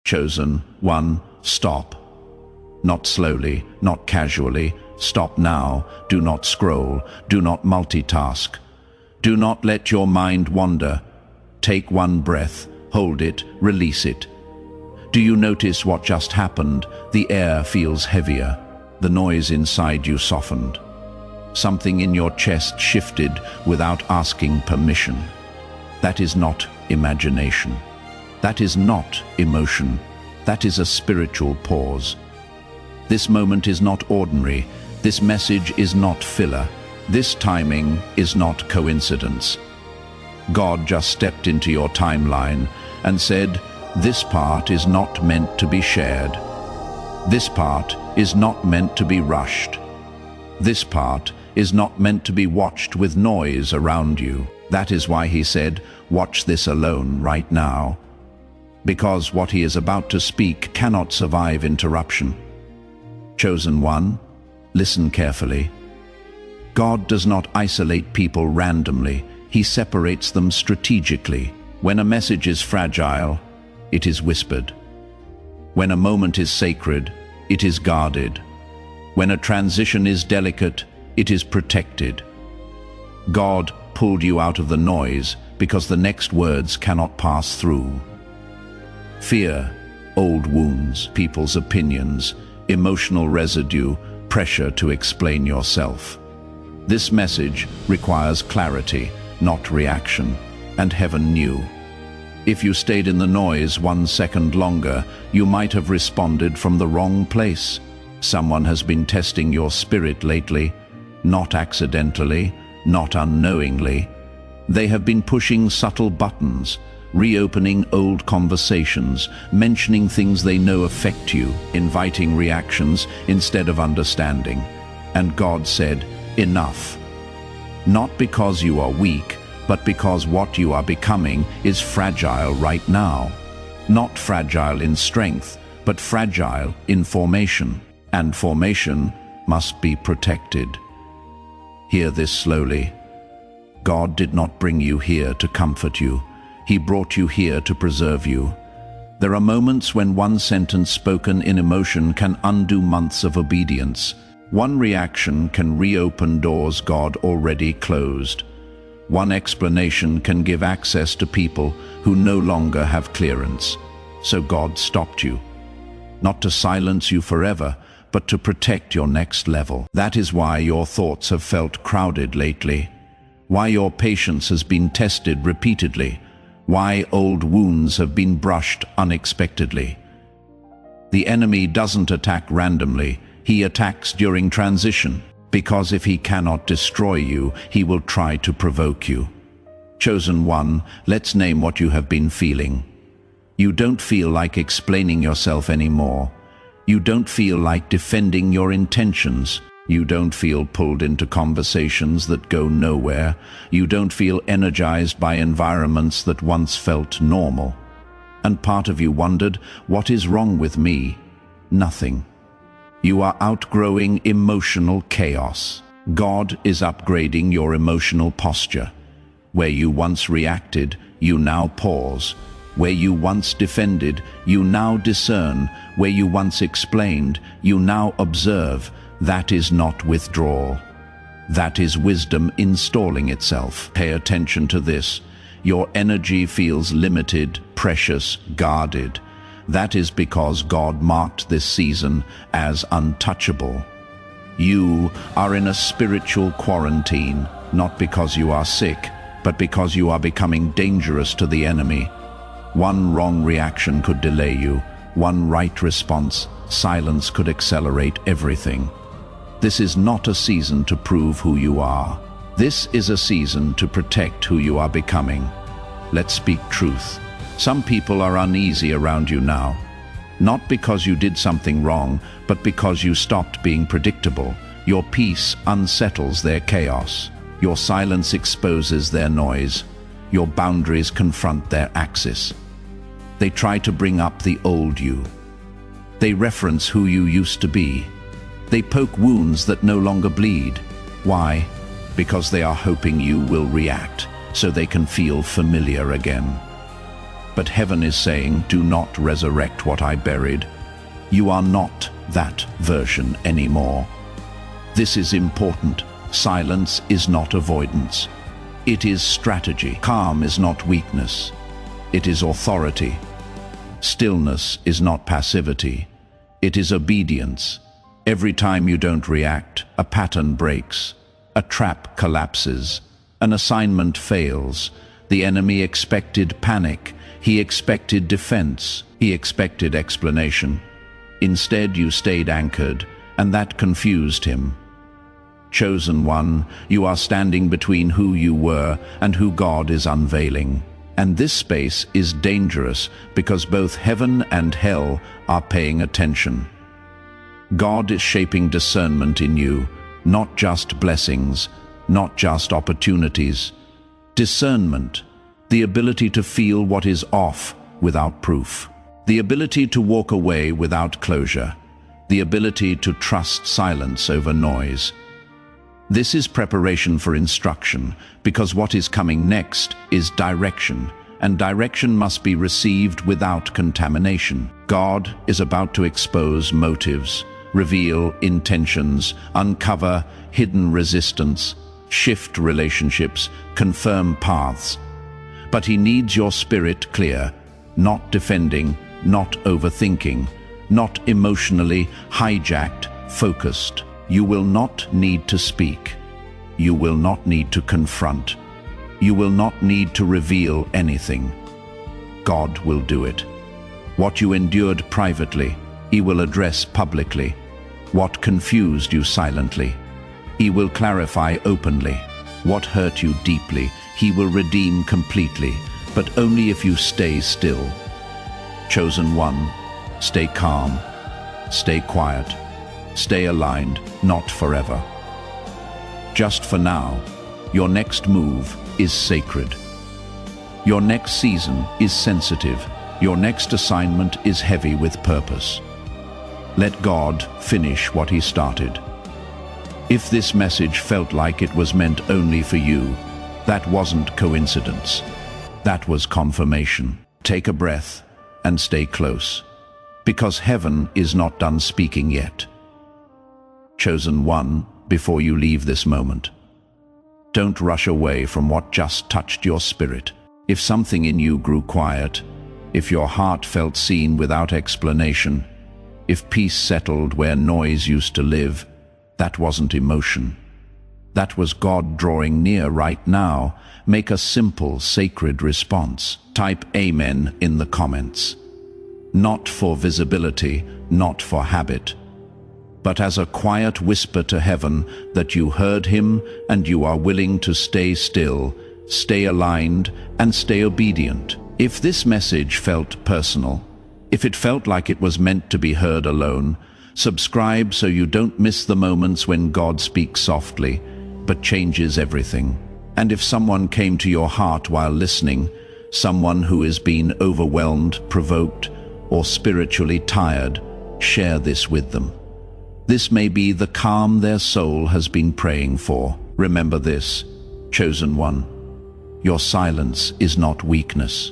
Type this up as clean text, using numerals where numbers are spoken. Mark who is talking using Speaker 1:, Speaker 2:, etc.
Speaker 1: Chosen one, stop. Not slowly, not casually. Stop now. Do not scroll. Do not multitask. Do not let your mind wander. Take one breath, hold it, release it. Do you notice what just happened? The air feels heavier. The noise inside you softened. Something in your chest shifted without asking permission. That is not imagination. That is not emotion. That is a spiritual pause. This moment is not ordinary. This message is not filler. This timing is not coincidence. God just stepped into your timeline and said, "This part is not meant to be shared. This part is not meant to be rushed. This part is not meant to be watched with noise around you." That is why he said, "Watch this alone right now." Because what he is about to speak cannot survive interruption. Chosen one, listen carefully. God does not isolate people randomly. He separates them strategically. When a message is fragile, it is whispered. When a moment is sacred, it is guarded. When a transition is delicate, it is protected. God pulled you out of the noise because the next words cannot pass through. Fear, old wounds, people's opinions, emotional residue, pressure to explain yourself. This message requires clarity, not reaction, and heaven knew. If you stayed in the noise 1 second longer, you might have responded from the wrong place. Someone has been testing your spirit lately, not accidentally, not unknowingly. They have been pushing subtle buttons, reopening old conversations, mentioning things they know affect you, inviting reactions instead of understanding. And God said, "Enough." Not because you are weak, but because what you are becoming is fragile right now. Not fragile in strength, but fragile in formation. And formation must be protected. Hear this slowly. God did not bring you here to comfort you. He brought you here to preserve you. There are moments when one sentence spoken in emotion can undo months of obedience. One reaction can reopen doors God already closed. One explanation can give access to people who no longer have clearance. So God stopped you. Not to silence you forever, but to protect your next level. That is why your thoughts have felt crowded lately. Why your patience has been tested repeatedly. Why old wounds have been brushed unexpectedly. The enemy doesn't attack randomly. He attacks during transition. Because if he cannot destroy you, he will try to provoke you. Chosen one, let's name what you have been feeling. You don't feel like explaining yourself anymore. You don't feel like defending your intentions. You don't feel pulled into conversations that go nowhere. You don't feel energized by environments that once felt normal. And part of you wondered, what is wrong with me? Nothing. You are outgrowing emotional chaos. God is upgrading your emotional posture. Where you once reacted, you now pause. Where you once defended, you now discern. Where you once explained, you now observe. That is not withdrawal. That is wisdom installing itself. Pay attention to this. Your energy feels limited, precious, guarded. That is because God marked this season as untouchable. You are in a spiritual quarantine, not because you are sick, but because you are becoming dangerous to the enemy. One wrong reaction could delay you. One right response, silence could accelerate everything. This is not a season to prove who you are. This is a season to protect who you are becoming. Let's speak truth. Some people are uneasy around you now. Not because you did something wrong, but because you stopped being predictable. Your peace unsettles their chaos. Your silence exposes their noise. Your boundaries confront their axis. They try to bring up the old you. They reference who you used to be. They poke wounds that no longer bleed. Why? Because they are hoping you will react, so they can feel familiar again. But heaven is saying, do not resurrect what I buried. You are not that version anymore. This is important. Silence is not avoidance. It is strategy. Calm is not weakness. It is authority. Stillness is not passivity. It is obedience. Every time you don't react, a pattern breaks. A trap collapses. An assignment fails. The enemy expected panic. He expected defense. He expected explanation. Instead, you stayed anchored, and that confused him. Chosen one, you are standing between who you were and who God is unveiling. And this space is dangerous because both heaven and hell are paying attention. God is shaping discernment in you, not just blessings, not just opportunities. Discernment, the ability to feel what is off without proof. The ability to walk away without closure. The ability to trust silence over noise. This is preparation for instruction, because what is coming next is direction, and direction must be received without contamination. God is about to expose motives, reveal intentions, uncover hidden resistance, shift relationships, confirm paths. But he needs your spirit clear, not defending, not overthinking, not emotionally hijacked, focused. You will not need to speak. You will not need to confront. You will not need to reveal anything. God will do it. What you endured privately, he will address publicly. What confused you silently, he will clarify openly. What hurt you deeply, he will redeem completely, but only if you stay still. Chosen one, stay calm, stay quiet. Stay aligned, not forever. Just for now, your next move is sacred. Your next season is sensitive. Your next assignment is heavy with purpose. Let God finish what he started. If this message felt like it was meant only for you, that wasn't coincidence. That was confirmation. Take a breath and stay close, because heaven is not done speaking yet. Chosen one, before you leave this moment, don't rush away from what just touched your spirit. If something in you grew quiet, if your heart felt seen without explanation, if peace settled where noise used to live, that wasn't emotion. That was God drawing near right now. Make a simple, sacred response. Type Amen in the comments. Not for visibility, not for habit, but as a quiet whisper to heaven that you heard him and you are willing to stay still, stay aligned, and stay obedient. If this message felt personal, if it felt like it was meant to be heard alone, subscribe so you don't miss the moments when God speaks softly, but changes everything. And if someone came to your heart while listening, someone who has been overwhelmed, provoked, or spiritually tired, share this with them. This may be the calm their soul has been praying for. Remember this, chosen one. Your silence is not weakness.